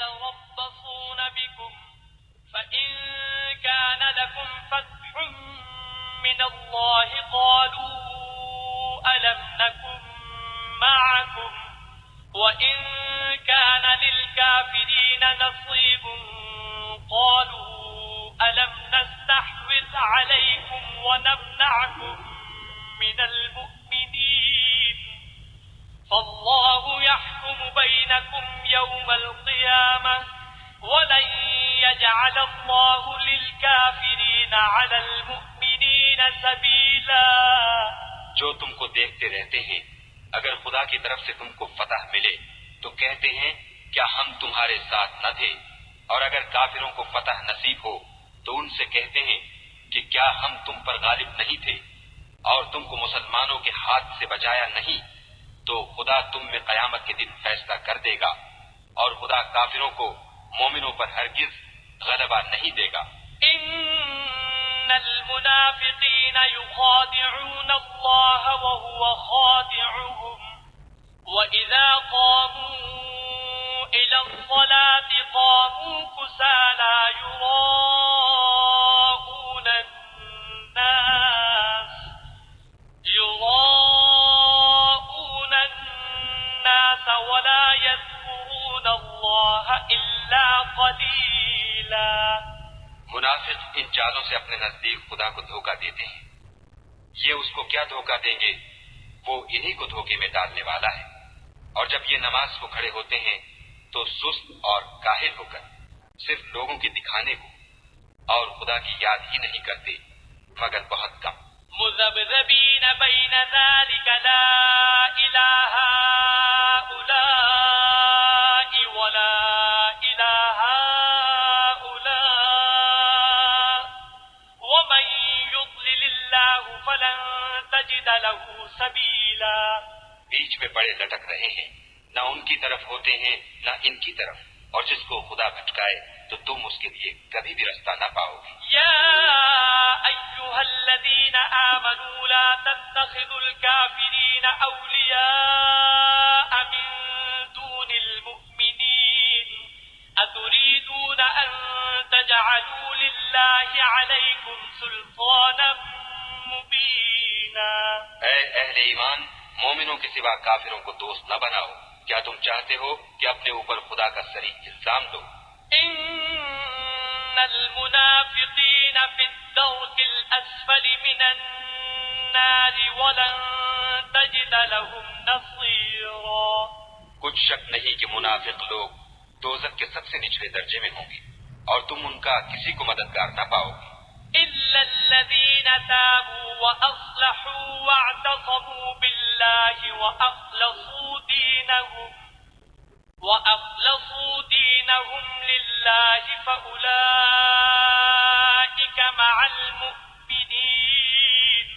يتربصون بكم فإن كان لكم فتح من الله قالوا ألم نكن معكم وإن كان للكافرين نصيب قالوا ألم نستحوذ عليكم ونمنعكم من المؤمنين فالله يحكم بينكم يوم القيامة ولن يجعل الله للكافرين على المؤمنين سبيلا. جو تم کو دیکھتے رہتے ہیں اگر خدا کی طرف سے تم کو فتح ملے تو کہتے ہیں کیا ہم تمہارے ساتھ نہ تھے، اور اگر کافروں کو فتح نصیب ہو تو ان سے کہتے ہیں کہ کیا ہم تم پر غالب نہیں تھے اور تم کو مسلمانوں کے ہاتھ سے بچایا نہیں، تو خدا تم میں قیامت کے دن فیصلہ کر دے گا اور خدا کافروں کو مومنوں پر ہرگز غلبہ نہیں دے گا. ان المنافقین یخادعون اللہ وهو خادعهم وَإِذَا قَامُوا إِلَى الصَّلَاةِ قَامُوا كُسَالَى يُرَاءُونَ النَّاسَ وَلَا يَذْكُرُونَ اللَّهَ إِلَّا قَلِيلًا. منافق ان چالوں سے اپنے نزدیک خدا کو دھوکہ دیتے ہیں. یہ اس کو کیا دھوکہ دیں گے؟ وہ انہی کو دھوکے میں ڈالنے والا ہے. اور جب یہ نماز کو کھڑے ہوتے ہیں تو سست اور کاہل ہو کر صرف لوگوں کے دکھانے کو اور خدا کی یاد ہی نہیں کرتے مگر بہت کم. مذبذبین بین ذلک لا الہ ہؤلاء ولا الہ ہؤلاء ومن یضلل اللہ فلن تجد له سبیلا. بیچ میں پڑے لٹک رہے ہیں، نہ ان کی طرف ہوتے ہیں نہ ان کی طرف، اور جس کو خدا بھٹکائے تو تم اس کے لیے کبھی بھی رستہ نہ پاؤ گے. یا ایھا الذین آمنوا لا تتخذوا الکافرین اولیاء من دون المؤمنین اتریدون ان تجعلوا للہ علیکم سلطانا مبینا. اے اہل ایمان، مومنوں کے سوا کافروں کو دوست نہ بناؤ. کیا تم چاہتے ہو کہ اپنے اوپر خدا کا صریح الزام دو؟ ان المنافقین فی الدرک الاسفل من النار ولن تجد لهم نصیرا. کچھ شک نہیں کہ منافق لوگ دوزخ کے سب سے نچلے درجے میں ہوں گے اور تم ان کا کسی کو مددگار نہ پاؤ گے. إلا الذين تابوا وأصلحوا واعتصموا بالله وأخلصوا دينهم لله فأولئك مع المؤمنين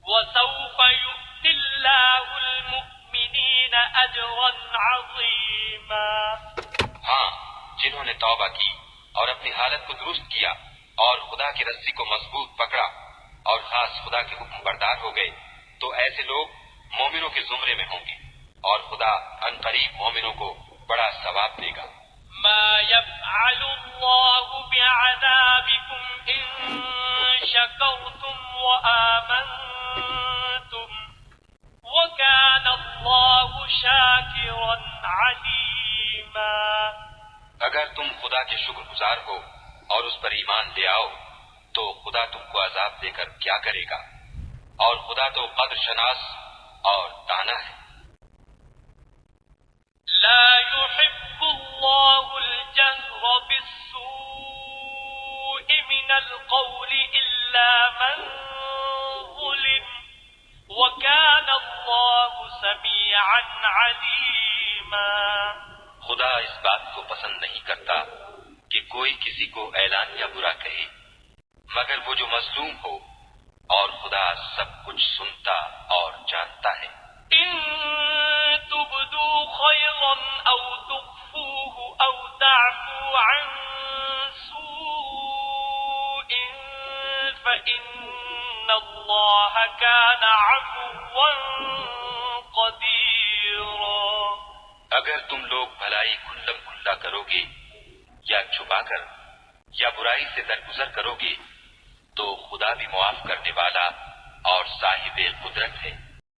وسوف يؤتي الله المؤمنين أجرا عظيما. ہاں، جنہوں نے توبہ کی اور اپنی حالت کو درست کیا اور خدا کی رسی کو مضبوط پکڑا اور خاص خدا کے حکم بردار ہو گئے تو ایسے لوگ مومنوں کے زمرے میں ہوں گے اور خدا ان قریب مومنوں کو بڑا ثواب دے گا. ما يفعل الله بعذابكم إن شكرتم وآمنتم وكان الله شاكرا عليما. اگر تم خدا کے شکر گزار ہو اور اس پر ایمان لے آؤ تو خدا تم کو عذاب دے کر کیا کرے گا، اور خدا تو قدر شناس اور دانا ہے. لا يحب الله الجهر بالسوء من القول إلا من ظلم وكان الله سميعا عليما. خدا اس بات کو پسند نہیں کرتا کہ کوئی کسی کو اعلان یا برا کہے مگر وہ جو مظلوم ہو، اور خدا سب کچھ سنتا اور جانتا ہے. ان تبدوا خيرا او تخفوه او تعفوا عن سوء فإن الله كان عفوا قديرا. اگر تم لوگ بھلائی کھلم کھلا گے یا چھپا کر یا برائی سے درگزر کرو گے تو خدا بھی معاف کرنے والا اور صاحب قدرت ہے۔